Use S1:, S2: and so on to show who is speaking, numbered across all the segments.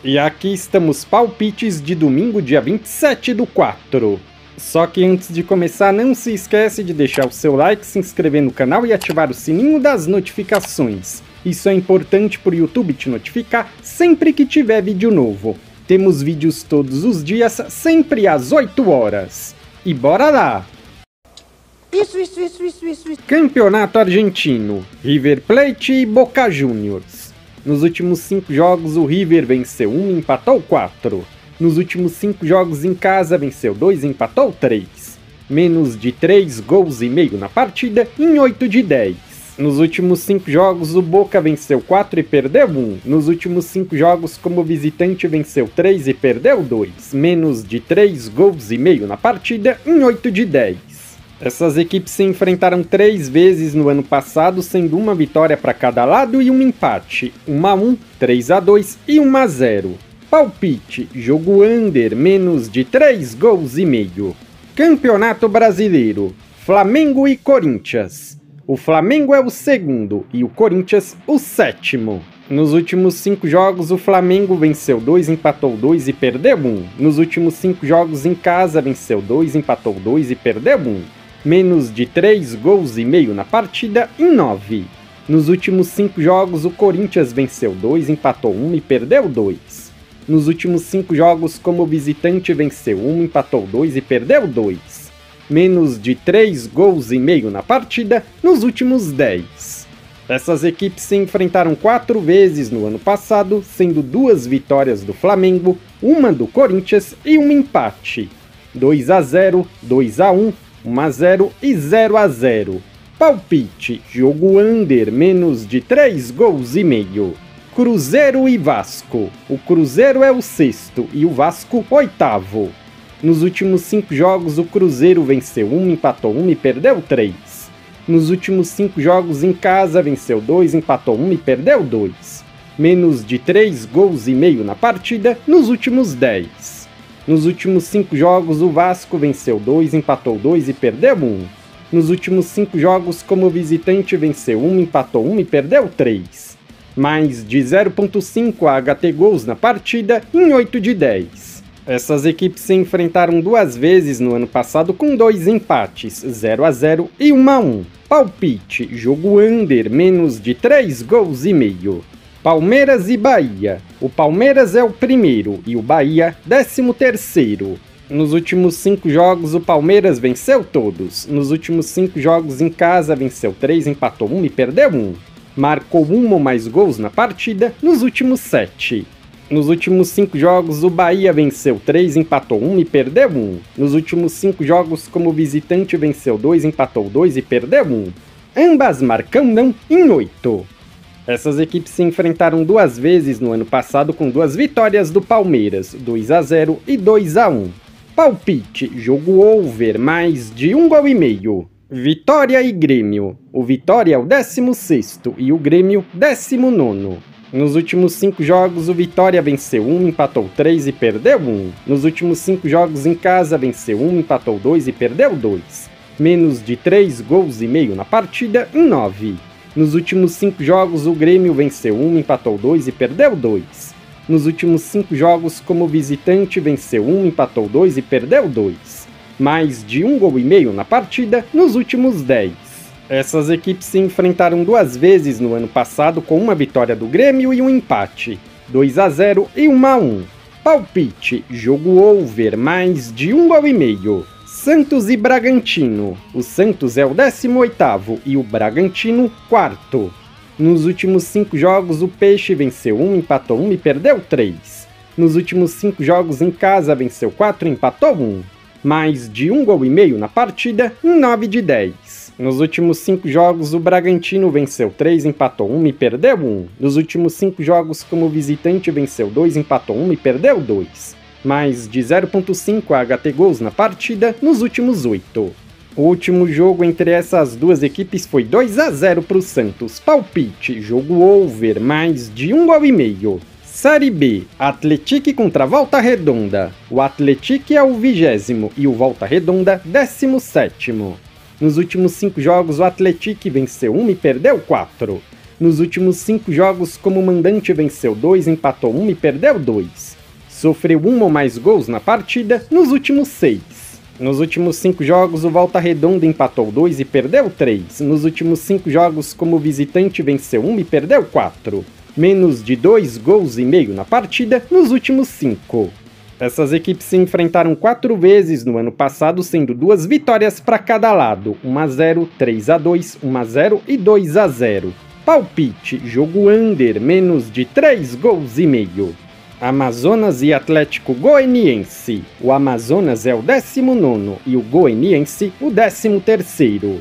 S1: E aqui estamos palpites de domingo, dia 27/4. Só que antes de começar, não se esquece de deixar o seu like, se inscrever no canal e ativar o sininho das notificações. Isso é importante para o YouTube te notificar sempre que tiver vídeo novo. Temos vídeos todos os dias, sempre às 8 horas. E bora lá!
S2: Isso.
S1: Campeonato Argentino, River Plate e Boca Juniors. Nos últimos 5 jogos, o River venceu 1 e empatou 4. Nos últimos 5 jogos em casa, venceu 2 e empatou 3. Menos de 3 gols e meio na partida em 8 de 10. Nos últimos 5 jogos, o Boca venceu 4 e perdeu 1. Nos últimos 5 jogos, como visitante, venceu 3 e perdeu 2. Menos de 3 gols e meio na partida em 8 de 10. Essas equipes se enfrentaram 3 vezes no ano passado, sendo uma vitória para cada lado e um empate, 1-1, 3-2 e 1-0. Palpite, jogo under, menos de 3 gols e meio. Campeonato Brasileiro, Flamengo e Corinthians. O Flamengo é o segundo e o Corinthians o sétimo. Nos últimos 5 jogos, o Flamengo venceu 2, empatou 2 e perdeu 1. Nos últimos 5 jogos em casa, venceu 2, empatou 2 e perdeu 1. Menos de 3 gols e meio na partida em 9. Nos últimos 5 jogos, o Corinthians venceu 2, empatou 1 e perdeu 2. Nos últimos 5 jogos, como visitante, venceu 1, empatou 2 e perdeu 2. Menos de 3 gols e meio na partida nos últimos 10. Essas equipes se enfrentaram 4 vezes no ano passado, sendo 2 vitórias do Flamengo, 1 do Corinthians e um empate. 2-0, 2-1, 1-0 e 0-0. Palpite, jogo under, menos de 3 gols e meio. Cruzeiro e Vasco. O Cruzeiro é o sexto e o Vasco oitavo. Nos últimos 5 jogos, o Cruzeiro venceu 1, empatou 1 e perdeu 3. Nos últimos 5 jogos em casa, venceu 2, empatou 1 e perdeu 2. Menos de 3 gols e meio na partida nos últimos 10. Nos últimos 5 jogos, o Vasco venceu 2, empatou 2 e perdeu 1. Nos últimos 5 jogos, como visitante, venceu 1, empatou 1 e perdeu 3. Mais de 0.5 HT gols na partida em 8 de 10. Essas equipes se enfrentaram 2 vezes no ano passado com 2 empates, 0-0 e 1-1. Palpite, jogo under, menos de 3 gols e meio. Palmeiras e Bahia. O Palmeiras é o primeiro e o Bahia 13º. Nos últimos 5 jogos, o Palmeiras venceu todos. Nos últimos 5 jogos em casa, venceu 3, empatou 1 e perdeu 1. Marcou 1 ou mais gols na partida nos últimos 7. Nos últimos 5 jogos, o Bahia venceu 3, empatou 1 e perdeu 1. Nos últimos 5 jogos, como visitante, venceu 2, empatou 2 e perdeu 1. Ambas marcam em 8. Essas equipes se enfrentaram 2 vezes no ano passado com 2 vitórias do Palmeiras, 2-0 e 2-1. Palpite, jogo over, mais de 1 gol e meio. Vitória e Grêmio. O Vitória é o 16º e o Grêmio 19º. Nos últimos 5 jogos, o Vitória venceu 1, empatou 3 e perdeu 1. Nos últimos 5 jogos em casa, venceu 1, empatou 2 e perdeu 2. Menos de 3 gols e meio na partida em 9. Nos últimos 5 jogos, o Grêmio venceu 1, empatou 2 e perdeu 2. Nos últimos 5 jogos, como visitante, venceu 1, empatou 2 e perdeu 2. Mais de 1 gol e meio na partida nos últimos 10. Essas equipes se enfrentaram 2 vezes no ano passado com uma vitória do Grêmio e um empate, 2-0 e 1-1. Palpite, jogo over, mais de 1 gol e meio. Santos e Bragantino. O Santos é o 18º e o Bragantino 4º. Nos últimos 5 jogos, o Peixe venceu 1, empatou 1 e perdeu 3. Nos últimos 5 jogos em casa, venceu 4 e empatou 1. Mais de 1 gol e meio na partida em 9 de 10. Nos últimos 5 jogos, o Bragantino venceu 3, empatou 1 e perdeu 1. Nos últimos 5 jogos, como visitante, venceu 2, empatou 1 e perdeu 2. Mais de 0.5 HT gols na partida nos últimos 8. O último jogo entre essas 2 equipes foi 2-0 para o Santos. Palpite, jogo over, mais de 1 gol e meio. Série B, Atlético contra Volta Redonda. O Atlético é o 20º e o Volta Redonda 17º. Nos últimos 5 jogos, o Atlético venceu 1 e perdeu 4. Nos últimos 5 jogos como mandante venceu 2, empatou 1 e perdeu 2. Sofreu 1 ou mais gols na partida nos últimos 6. Nos últimos 5 jogos o Volta Redonda empatou 2 e perdeu 3. Nos últimos 5 jogos como visitante venceu 1 e perdeu 4. Menos de 2 gols e meio na partida nos últimos 5. Essas equipes se enfrentaram 4 vezes no ano passado, sendo 2 vitórias para cada lado, 1-0, 3-2, 1-0 e 2-0. Palpite, jogo under, menos de 3 gols e meio. Amazonas e Atlético Goianiense. O Amazonas é o 19º e o Goianiense o 13º.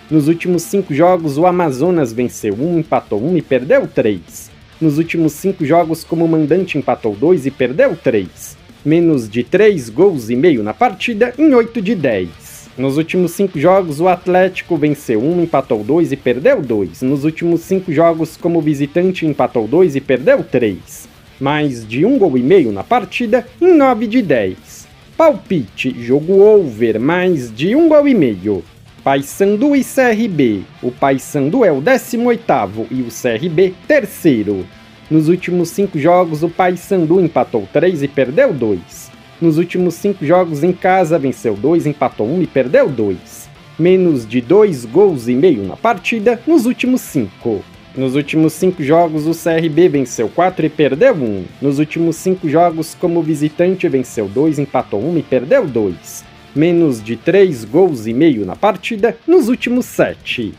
S1: Nos últimos 5 jogos o Amazonas venceu 1, empatou 1 e perdeu 3. Nos últimos 5 jogos como mandante empatou 2 e perdeu 3. Menos de 3 gols e meio na partida em 8 de 10. Nos últimos 5 jogos o Atlético venceu 1, empatou 2 e perdeu 2. Nos últimos 5 jogos como visitante empatou 2 e perdeu 3. Mais de 1 gol e meio na partida em 9 de 10. Palpite, jogo over, mais de 1 gol e meio. Paysandu e CRB. O Paysandu é o 18º e o CRB terceiro. Nos últimos 5 jogos o Paysandu empatou 3 e perdeu 2. Nos últimos 5 jogos em casa venceu 2, empatou 1 e perdeu 2. Menos de 2 gols e meio na partida nos últimos 5. Nos últimos 5 jogos o CRB venceu 4 e perdeu 1. Nos últimos 5 jogos como visitante venceu 2, empatou 1 e perdeu 2. Menos de 3 gols e meio na partida nos últimos 7.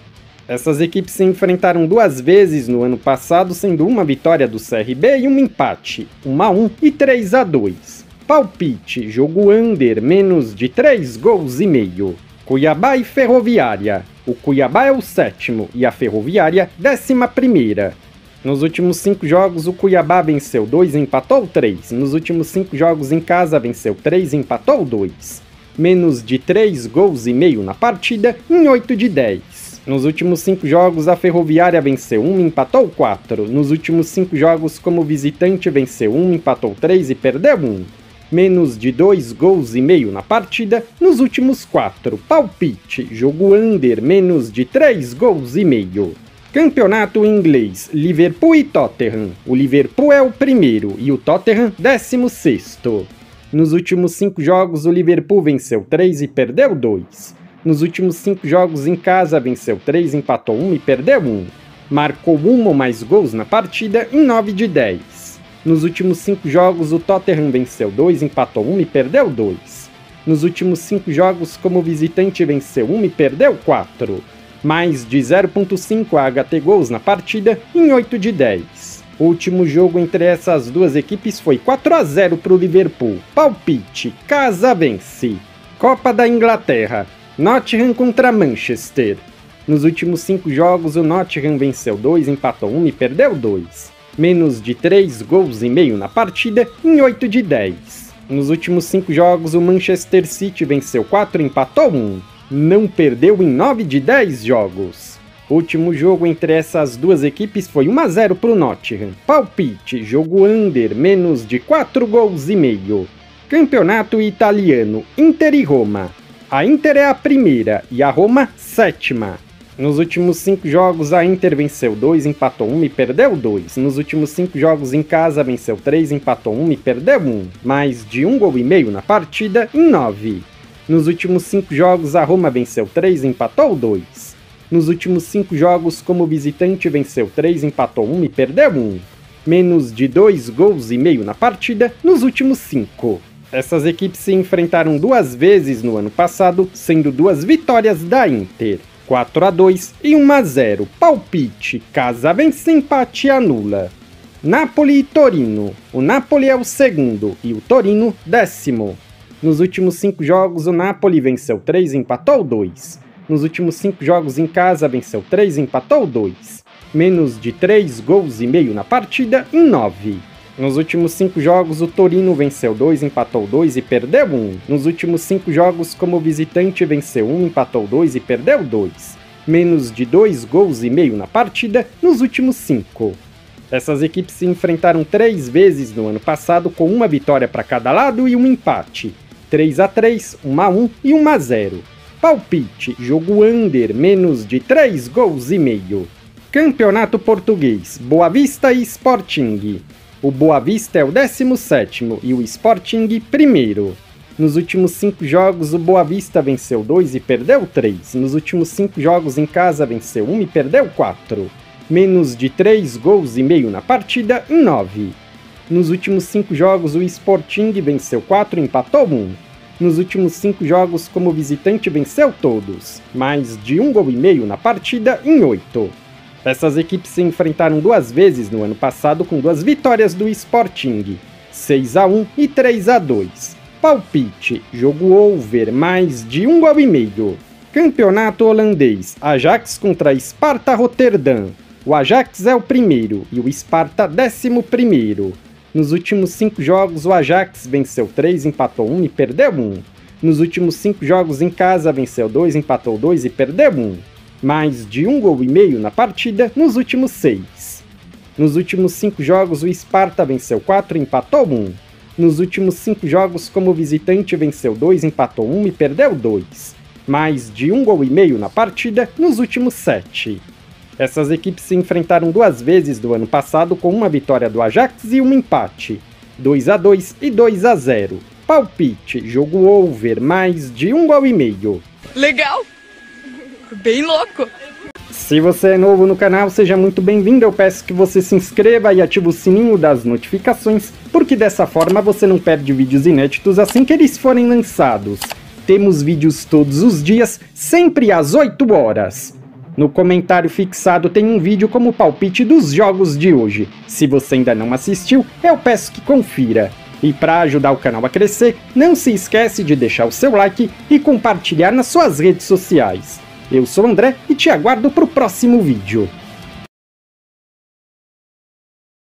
S1: Essas equipes se enfrentaram 2 vezes no ano passado, sendo uma vitória do CRB e um empate, 1-1 e 3-2. Palpite, jogo under, menos de 3 gols e meio. Cuiabá e Ferroviária. O Cuiabá é o 7º e a Ferroviária 11ª. Nos últimos 5 jogos o Cuiabá venceu 2 e empatou 3. Nos últimos 5 jogos em casa venceu 3 e empatou 2. Menos de 3 gols e meio na partida em 8 de 10. Nos últimos 5 jogos, a Ferroviária venceu 1 e empatou 4. Nos últimos 5 jogos como visitante venceu 1, empatou 3 e perdeu 1. Menos de 2 gols e meio na partida nos últimos 4. Palpite, jogo under, menos de 3 gols e meio. Campeonato inglês, Liverpool e Tottenham. O Liverpool é o primeiro e o Tottenham 16º. Nos últimos 5 jogos, o Liverpool venceu 3 e perdeu 2. Nos últimos 5 jogos em casa, venceu 3, empatou 1 e perdeu 1. Marcou 1 ou mais gols na partida em 9 de 10. Nos últimos 5 jogos, o Tottenham venceu 2, empatou 1 e perdeu 2. Nos últimos 5 jogos, como visitante, venceu 1 e perdeu 4. Mais de 0.5 HT gols na partida em 8 de 10. O último jogo entre essas 2 equipes foi 4-0 para o Liverpool. Palpite, casa vence. Copa da Inglaterra. Nottingham contra Manchester. Nos últimos 5 jogos, o Nottingham venceu 2, empatou 1 e perdeu 2. Menos de 3 gols e meio na partida em 8 de 10. Nos últimos 5 jogos, o Manchester City venceu 4 e empatou 1. Não perdeu em 9 de 10 jogos. O último jogo entre essas 2 equipes foi 1-0 para o Nottingham. Palpite, jogo under, menos de 4 gols e meio. Campeonato italiano, Inter e Roma. A Inter é a primeira e a Roma 7ª. Nos últimos 5 jogos a Inter venceu 2, empatou 1 e perdeu 2. Nos últimos 5 jogos em casa venceu 3, empatou 1 e perdeu 1. Mais de 1 gol e meio na partida em 9. Nos últimos 5 jogos a Roma venceu 3, empatou 2. Nos últimos 5 jogos como visitante venceu 3, empatou 1 e perdeu 1. Menos de 2 gols e meio na partida nos últimos 5. Essas equipes se enfrentaram 2 vezes no ano passado, sendo 2 vitórias da Inter, 4-2 e 1-0. Palpite, casa vence, empate anula. Napoli e Torino. O Napoli é o 2º e o Torino 10º. Nos últimos 5 jogos, o Napoli venceu 3 e empatou 2. Nos últimos 5 jogos em casa, venceu 3 e empatou 2. Menos de 3 gols e meio na partida em 9. Nos últimos 5 jogos, o Torino venceu 2, empatou 2 e perdeu 1. Nos últimos 5 jogos, como visitante, venceu 1, empatou 2 e perdeu 2. Menos de 2 gols e meio na partida nos últimos 5. Essas equipes se enfrentaram 3 vezes no ano passado, com uma vitória para cada lado e um empate. 3-3, 1-1 e 1-0. Palpite, jogo under, menos de 3 gols e meio. Campeonato Português, Boa Vista e Sporting. O Boa Vista é o 17º e o Sporting primeiro. Nos últimos 5 jogos, o Boa Vista venceu 2 e perdeu 3. Nos últimos 5 jogos em casa, venceu 1 e perdeu 4. Menos de 3 gols e meio na partida em 9. Nos últimos 5 jogos, o Sporting venceu 4 e empatou 1. Nos últimos 5 jogos como visitante, venceu todos. Mais de 1 gol e meio na partida em 8. Essas equipes se enfrentaram 2 vezes no ano passado com 2 vitórias do Sporting, 6-1 e 3-2. Palpite, jogo over, mais de 1 gol e meio. Campeonato holandês, Ajax contra Sparta Rotterdam. O Ajax é o primeiro e o Sparta 11º. Nos últimos 5 jogos, o Ajax venceu 3, empatou 1 e perdeu 1. Nos últimos 5 jogos em casa, venceu 2, empatou 2 e perdeu 1. Mais de 1 gol e meio na partida nos últimos 6. Nos últimos 5 jogos, o Sparta venceu 4 e empatou 1. Nos últimos 5 jogos como visitante, venceu 2, empatou 1 e perdeu 2. Mais de 1 gol e meio na partida nos últimos 7. Essas equipes se enfrentaram 2 vezes do ano passado com uma vitória do Ajax e um empate, 2-2 e 2-0. Palpite, jogo over, mais de 1 gol e meio.
S3: Legal! Bem louco!
S1: Se você é novo no canal, seja muito bem-vindo. Eu peço que você se inscreva e ative o sininho das notificações, porque dessa forma você não perde vídeos inéditos assim que eles forem lançados. Temos vídeos todos os dias, sempre às 8 horas. No comentário fixado tem um vídeo como palpite dos jogos de hoje. Se você ainda não assistiu, eu peço que confira. E para ajudar o canal a crescer, não se esquece de deixar o seu like e compartilhar nas suas redes sociais. Eu sou o André e te aguardo para o próximo vídeo.